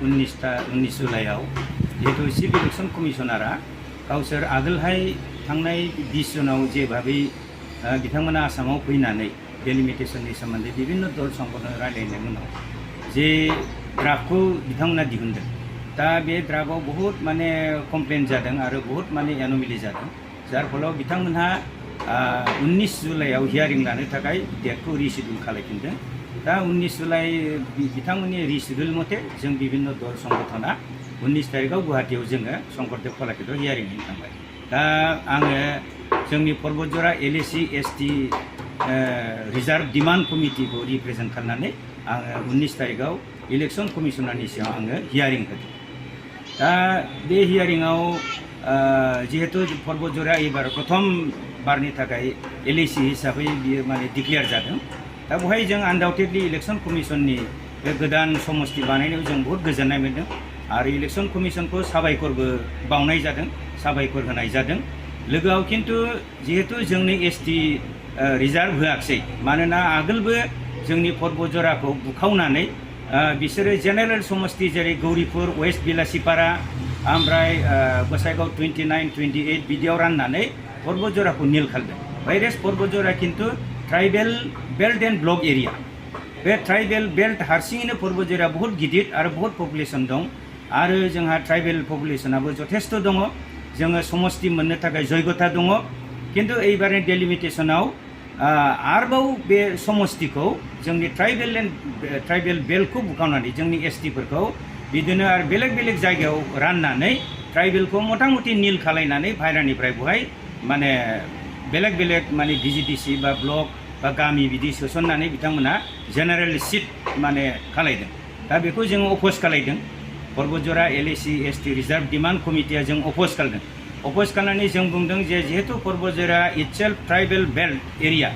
19 जुलाइआव जिहेतु chief election कमिशनारा गावसोर आगोलहाय थांनाय 20 जुनाव जे भाबै बिथांमोना आसामाव फैनानै डेलिमिटेशननि सोमोन्दै विभिन्न दल संगठन रायलायनायनि उनाव जे ड्राफ्टखौ बिथांमोना दिहुनदों दा बे ड्राफ्टआव बहुत माने कमप्लेन जादों आरो बहुत माने एनोमेली जादों जार फलाव बिथांमोनहा 19 जुलाइआव हियारिं लानो थाखाय डेटखौ रिशिड्युल खालामफिनदों दा 19 जुलाइ बिथांमोननि रिशिड्युल मथे जों विभिन्न दल संगठना 19 तारिखआव गुवाहाटीआव जोङो शंकरदेव कलाक्षेत्रआव हियारिं हैनो थांबाय दा आङो जोंनि Parbatjhora LAC ST reserve demand कमिटिखौ रिप्रेजेन्ट खालामनानै आङो 19 तारिखआव इलेक्शन कमिशनारनि सिगाङाव आङो हियारिं होदों दा बे हियारिंआव जिहेतु पर्बतजरा एबार प्रथम बारनि थाखाय LAC हिसाबै बियो माने डिक्लेयार जादों दा बेवहाय जों आनडाउटेडलि इलेक्शन कमिशननि बे गोदान समस्ति बानायनायाव जों बहुत गोजोननाय मोन्दों आरो इलेक्शन कमिशनखौ साबायखरबो बावनाय जादों साबायखर होनाय जादों लोगोआव खिन्थु जिहेतु जोंनो ST रिजार्व होआखै मानोना आगोलबो जोंनि पर्बतजराखौ बुखावनानै बिसोरो जेनेरेल समस्ति जेरै गौरीपुर वेस्ट बिलासिपारा ओमफ्राय गसाइगाव 29, 28 बिदियाव राननानै पर्बतजराखौ नील खालामदों भाइरेस पर्बतजरा खिन्थु tribal belt and block area बे ट्राइबेल बेल्ट हारसिङैनो पर्बतजरा बहुत गिदिर आरो बहुत पपुलेशन दं आरो जोंहा ट्राइबेल पपुलेशनाबो जथेस्थ दङ जोङो समस्ति मोननो थाखाय जयगता दङ खिन्थु एबारनि डेलिमिटेशनाव आरोबाव बे समस्तिखौ जोंनि ट्राइबेल बेल्टखौ बुखावनानै जोंनि ST फोरखौ बिदिनो आरो बेलेग बेलेग जायगायाव राननानै ट्राइबेलखौ मथा-मथि नील खालायनानै बाहेरानिफ्राय बहाय माने बेलेग बेलेग माने VGTC बा ब्लक बा गामि बिदि सोसननानै बिथांमोना जेनेरेल सिट माने खालायदों दा बेखौ जोङो अपोज खालायदों Parbatjhora LAC ST reserve demand कमिटिया जों अपोज खालामदों अपोज खालामनानै जों बुंदों जे जिहेतु Parbatjhora itself tribal belt area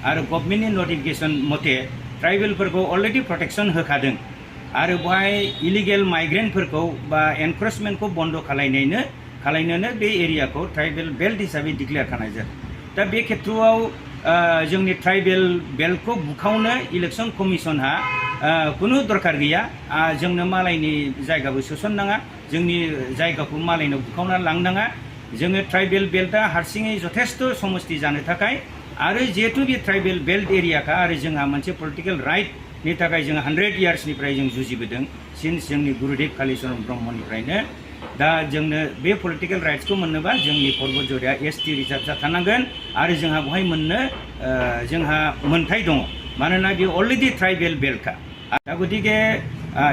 आरो गभर्नमेन्टनि नटिफिकेशन मथे ट्राइबेलफोरखौ अलरेडि प्रटेक्शन होखादों आरो बेवहाय इलिगेल माइग्रेन्टफोरखौ बा एनक्रोचमेन्टखौ बन्द खालायनोनो बे एरियाखौ ट्राइबेल बेल्ट हिसाबै डिक्लेयार खालामनाय जादों दा बे खेत्रआव जोंनि ट्राइबेल बेल्टखौ बुखावनो इलेक्शन कमिशनहा कुनु दरकार गैया जोंनो मालायनि जायगाबो सोसननाङा जोंनि जायगाखौ मालायनो बुखावना लांनाङा जोङो ट्राइबेल बेल्टआ हारसिङै जथेस्थ समस्ति जानो थाखाय आरो जिहेतु बे ट्राइबेल बेल्ट एरियाखा आरो जोंहा मोनसे पलिटिकेल राइटनि थाखाय जों 100 इयार्सनिफ्राय जों जुजिबोदों सिन्स जोंनि गुरुदेव कालीचरण ब्रह्मनिफ्रायनो दा जोंनो बे पलिटिकेल राइट्सखौ मोननोबा जोंनि पर्बतजराया ST रिजार्भ जाथारनांगोन आरो जोंहा बेवहाय मोननो जोंहा मोन्थाय दङ मानोना बे अलरेडि ट्राइबेल बेल्टखा दा गतिके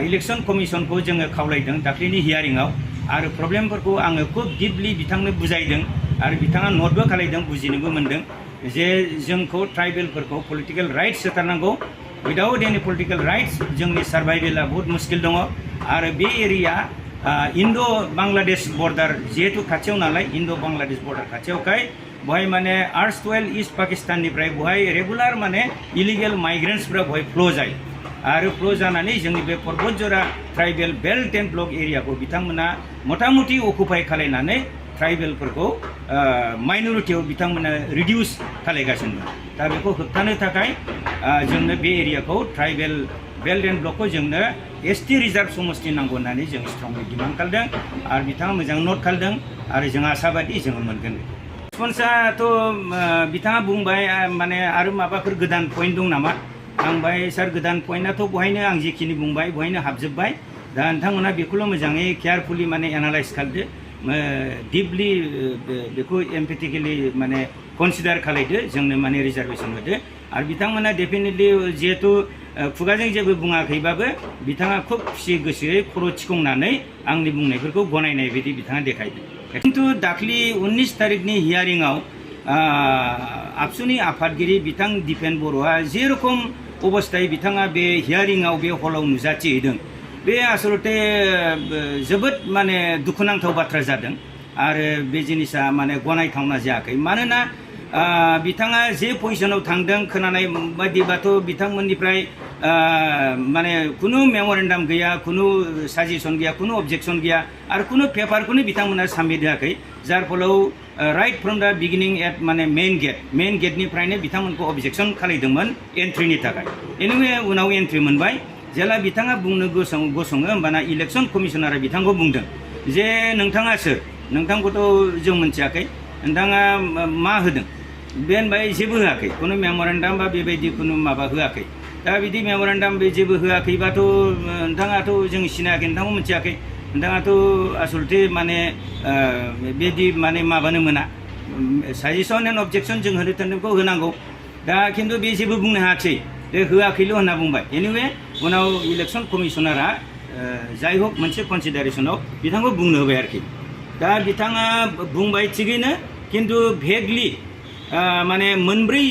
इलेक्शन कमिशनखौ जोङो खावलायदों दाख्लैनि हियारिंआव आरो प्रब्लेमफोरखौ आङो खुब डिपलि बिथांनो बुजायदों आरो बिथाङा नटबो खालायदों बुजिनोबो मोन्दों जे जोंखौ ट्राइबेलफोरखौ पलिटिकेल राइट्स होथारनांगौ उइदाउट एनि पलिटिकेल राइट्स जोंनि सार्भाइभेला बहुत मुस्किल दङ आरो बे एरिया इन्ड' बांलादेश बर्डार जिहेतु खाथियाव नालाय इन्ड' बांलादेश बर्डार खाथियावखाय बेवहाय माने आर्टसवेल इस्ट पाकिस्ताननिफ्राय बेवहाय रेगुलार माने इलिगेल माइग्रेन्ट्सफ्रा बेवहाय फ्ल' जायो आरो फ्ल' जानानै जोंनि बे पर्बतजरा ट्राइबेल बेल्ट एन्ड ब्लक एरियाखौ बिथांमोना मथा-मथि अकुपाय खालायनानै ट्राइबेलफोरखौ माइनरिटियाव बिथांमोना रिडिउस खालायगासिनो दं दा बेखौ होबथानो थाखाय जोंनो बे एरियाखौ ट्राइबेल बेल्ट एन्ड ब्लकखौ जोंनो ST रिजार्भ समस्ति नांगौ होननानै जों स्ट्रंलि डिमान्ड खालामदों आरो बिथाङा मोजां नट खालामदों आरो जों आसाबादि जोङो मोनगोन रेसपन्सआथ' बिथाङा बुंबाय माने आरो माबाफोर गोदान पइन्ट दं नामा आं बाय सार गोदान पइन्टआथ' बहायनो आं जिखिनि बुंबाय बहायनो हाबजोब्बाय दा नोंथांमोना बेखौल' मोजाङै केयारफुलि माने एनालाइज खालामदो डिपलि बेखौ एम्पेथिकेलि माने कनसिडार खालायदो जोंनो माने रिजार्भेसन होदो आरो बिथांमोना डेफिनेटलि जिहेतु खुगाजों जेबो बुङाखैबाबो बिथाङा खुब खुसि गोसोयै खर' थिखांनानै आंनि बुंनायफोरखौ गनायनाय बायदि बिथाङा देखायदों खिन्थु दाख्लि 19 तारिखनि हियारिंआव आबसुनि आफादगिरि बिथां दिपेन बर'आ जेरखम अबस्थायै बिथाङा बे हियारिंआव बे हलाव नुजाथिहैदों बे आसलते जोबोद माने दुखुनांथाव बाथ्रा जादों आरो बे जिनिसा माने गनायथावना जायाखै मानोना बिथाङा जे पजिशनाव थांदों खोनानाय बायदिबाथ' बिथांमोननिफ्राय माने कुनु मेम'रेन्डाम गैया कुनु साजेसन गैया कुनु अबजेक्सन गैया आरो कुनु पेपारखौनो बिथांमोना साबमिट होआखै जार फलाव राइट फ्रम द बिगिनिं एट माने मेइन गेटनिफ्रायनो बिथांमोनखौ अबजेक्सन खालायदोंमोन एन्ट्रिनि थाखाय एनिवे उनाव एन्ट्रि मोनबाय जेला बिथाङा बुंनो गसङो होमबाना इलेक्सन कमिशनारा बिथांखौ बुंदों जे नोंथाङा सोर, नोंथांखौथ' जों मिथियाखै, नोंथाङा मा होदों? बे होनबाय जेबो होआखै, खुनु मेम'रेन्डाम बा बेबायदि खुनु माबा होआखै। दा बिदि मेम'रेन्डाम बे जेबो होआखैबाथ' नोंथाङाथ' जों सिनायाखै, नोंथांखौ मिथियाखै, नोंथाङाथ' आसलथे माने बिदि माने माबानो मोना, साजेसन एन्ड अबजेक्सन जों होनो थोननायखौ होनांगौ। दा खिन्थु बे जेबो बुंनो हायाखै, बे होआखैल' होनना बुंबाय। एनिवे उनाव इलेक्सन कमिशनारा जाय हक मोनसे कनसिडारेसनाव बिथांखौ बुंनो होबाय आरोखि। दा बिथाङा बुंबाय थिगैनो, खिन्थु भेगलि माने मोनब्रै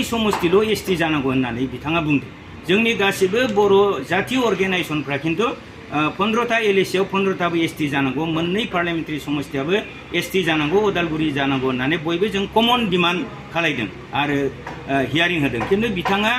समस्तिल' एसटि जानांगौ होननानै बिथाङा बुंदों। जोंनि गासिबो बर' जातीय अर्गेनाइजेसनफ्रा खिन्थु 15टा एलएसियाव 15टाबो एसटि जानांगौ, मोननै पार्लियामेन्टारि समस्तियाबो एसटि जानांगौ, उदालगुरि जानांगौ होननानै बयबो जों कमन डिमान्ड खालायदों आरो हियारिं होदों। खिन्थु बिथाङा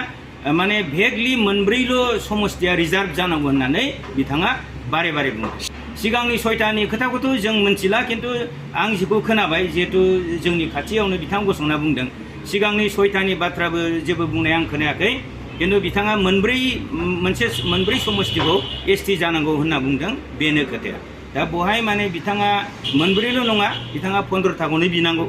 माने भेगलि मोनब्रैल' समस्तिया रिजार्भ जानांगौ होननानै बिथाङा बारे बारे बुंदों। सिगांनि 6टानि खोथाखौथ' जों मिथिला, खिन्थु आं जिखौ खोनाबाय, जिहेतु जोंनि खाथियावनो बिथां गसंना बुंदों, सिगांनि 6टानि बाथ्राबो जेबो बुंनाय आं खोनायाखै, खिन्थु बिथाङा मोनब्रै समस्तिखौ एसटि जानांगौ होनना बुंदों, बेनो खोथाया। दा बहाय माने बिथाङा मोनब्रैल' नङा, बिथाङा 15टाखौनो बिनांगौ,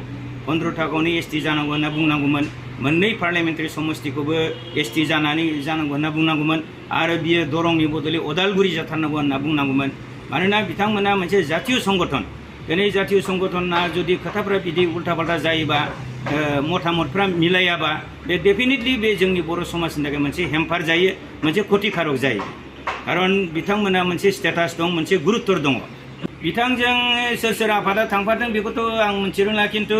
15टाखौनो एसटि जानांगौ होनना बुंनांगौमोन, मोननै पार्लियामेन्टारि समस्तिखौबो एसटि जानांगौ होनना बुंनांगौमोन, आरो बियो दरंनि बदलै उदालगुरि जाथारनांगौ होनना बुंनांगौमोन। मानोना बिथांमोना मोनसे जातीय संगठन, दिनै जातीय संगठना जुदि खोथाफ्रा बिदि उल्था पाल्टा जायोबा, मतामतफ्रा मिलायाबा, बे डेफिनेटलि बे जोंनि बर' समाजनि थाखाय मोनसे हेम्पार जायो, मोनसे खतिकारक जायो। खारन बिथांमोना मोनसे स्टेटास दं, मोनसे गुरुत्तर दङ। बिथांजों सोर सोर आफादा थांफादों बेखौथ' आं मिथिरोंला, खिन्थु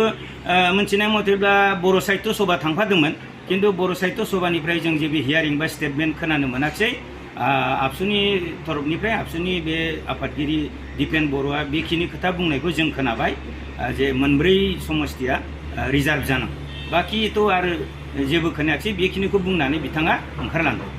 मिथिनाय मथेब्ला बर' साहित्य सभा थांफादोंमोन, खिन्थु बर' साहित्य सभानिफ्राय जों जेबो हियारिं बा स्टेटमेन्ट खोनानो मोनाखिसै। आबसुनि तरफनिफ्राय आबसुनि बे आफादगिरि दिपेन बर'आ बेखिनि खोथा बुंनायखौ जों खोनाबाय, जे मोनब्रै समस्तिया रिजार्भ जानांगौ। बाखिथ' आरो जेबो खोनायाखिसै, बेखिनिखौ बुंनानै बिथाङा ओंखारलांदों।